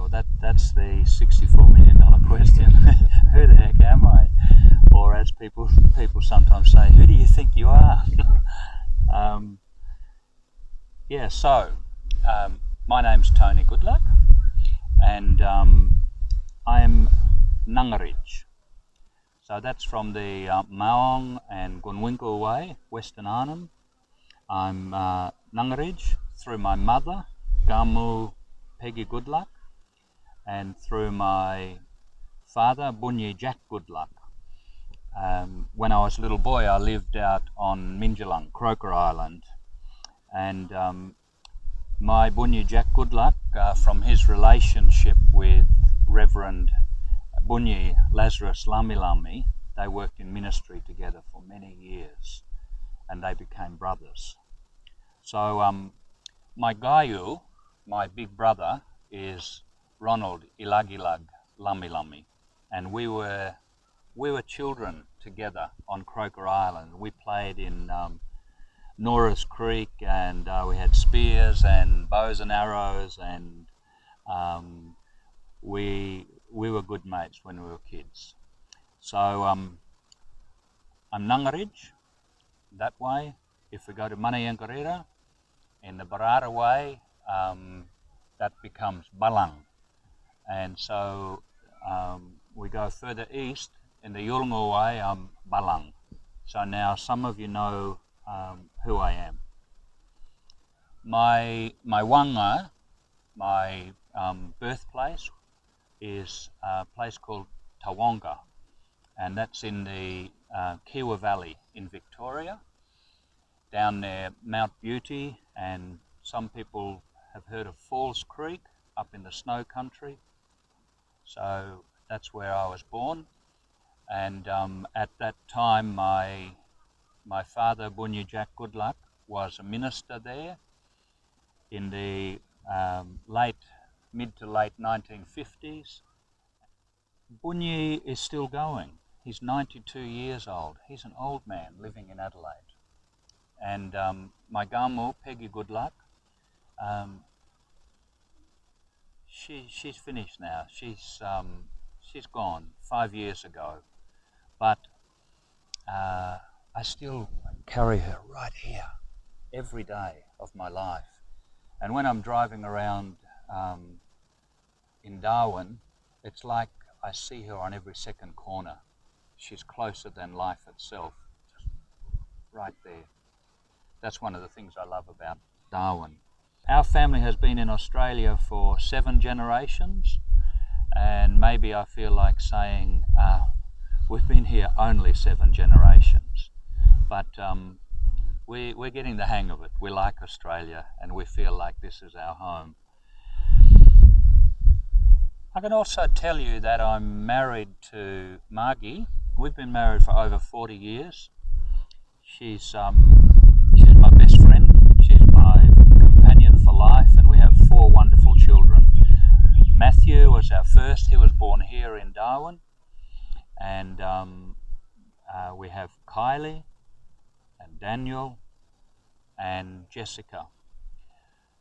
Well, that's the $64 million question. Who the heck am I? Or as people sometimes say, who do you think you are? My name's Tony Goodluck, and I am Nungarij. So that's from the Maong and Gunwinkle way, Western Arnhem. I'm Nungarij through my mother, Gamu Peggy Goodluck, and through my father, Bunyi Jack Goodluck. When I was a little boy, I lived out on Minjalung, Croker Island, and my Bunyi Jack Goodluck, from his relationship with Reverend Bunyi Lazarus Lamilami, they worked in ministry together for many years, and they became brothers. So my Gayu, my big brother, is Ronald Ilagilag Lamilami, and we were children together on Croker Island. We played in Nora's Creek, and we had spears and bows and arrows, and we were good mates when we were kids. So I'm Nungarij that way. If we go to Manayankarira, in the Barara way, that becomes Balang. And so we go further east, in the Yulngu way, I'm Balang. So now some of you know who I am. My wanga, my birthplace, is a place called Tawonga, and that's in the Kiwa Valley in Victoria. Down there, Mount Beauty, and some people have heard of Falls Creek up in the snow country. So that's where I was born, and at that time my father, Bunyi Jack Goodluck, was a minister there in the mid to late 1950s. Bunyi is still going. He's 92 years old. He's an old man living in Adelaide. And my Gamu, Peggy Goodluck, she's finished now. She's gone 5 years ago, but I still carry her right here every day of my life. And when I'm driving around in Darwin, it's like I see her on every second corner. She's closer than life itself, just right there. That's one of the things I love about Darwin. Our family has been in Australia for 7 generations, and maybe I feel like saying we've been here only 7 generations, but we're getting the hang of it. We like Australia, and we feel like this is our home. I can also tell you that I'm married to Margie. We've been married for over 40 years. She's my best friend. She's my companion for life, and we have 4 wonderful children. Matthew was our first. He was born here in Darwin, and we have Kylie and Daniel and Jessica.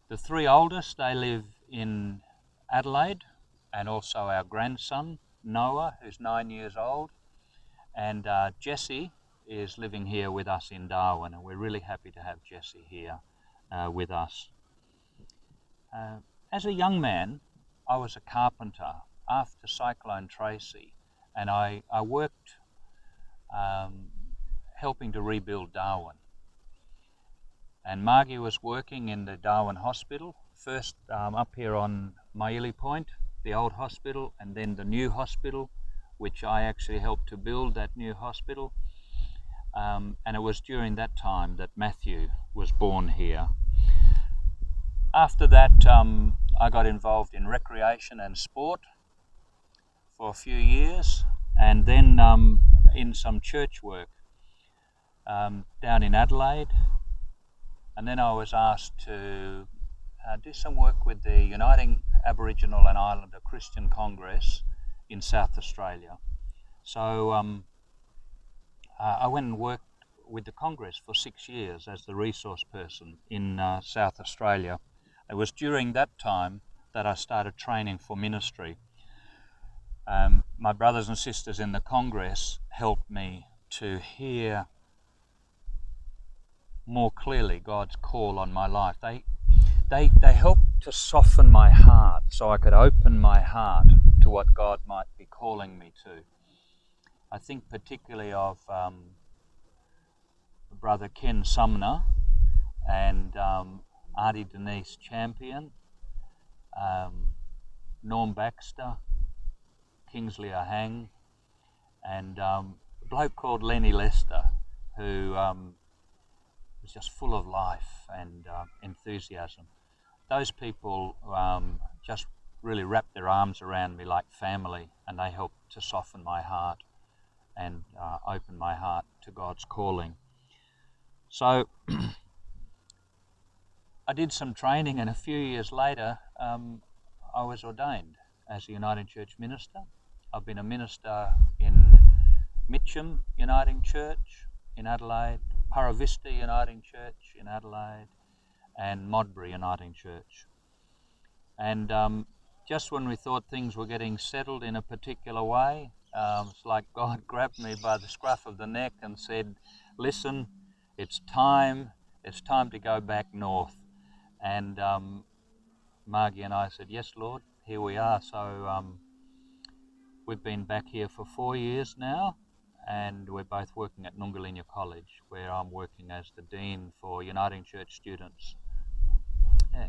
The 3 oldest, they live in Adelaide, and also our grandson Noah, who's 9 years old, and Jessie is living here with us in Darwin, and we're really happy to have Jessie here with us. As a young man, I was a carpenter after Cyclone Tracy, and I worked helping to rebuild Darwin. And Margie was working in the Darwin Hospital, first up here on Maili Point, the old hospital, and then the new hospital, which I actually helped to build, that new hospital. And it was during that time that Matthew was born here. After that, I got involved in recreation and sport for a few years, and then in some church work down in Adelaide. And then I was asked to do some work with the Uniting Aboriginal and Islander Christian Congress in South Australia. So I went and worked with the Congress for 6 years as the resource person in South Australia. It was during that time that I started training for ministry. My brothers and sisters in the Congress helped me to hear more clearly God's call on my life. They helped to soften my heart so I could open my heart to what God might be calling me to. I think particularly of Brother Ken Sumner and Auntie Denise Champion, Norm Baxter, Kingsley Ahang, and a bloke called Lenny Lester, who was just full of life and enthusiasm. Those people just really wrapped their arms around me like family, and they helped to soften my heart and open my heart to God's calling. So I did some training, and a few years later I was ordained as a Uniting Church minister. I've been a minister in Mitcham Uniting Church in Adelaide, Paravista Uniting Church in Adelaide, and Modbury Uniting Church. And just when we thought things were getting settled in a particular way, it's like God grabbed me by the scruff of the neck and said, listen, it's time to go back north. And Margie and I said, yes, Lord, here we are. So we've been back here for 4 years now, and we're both working at Noongalina College, where I'm working as the Dean for Uniting Church students. Yeah.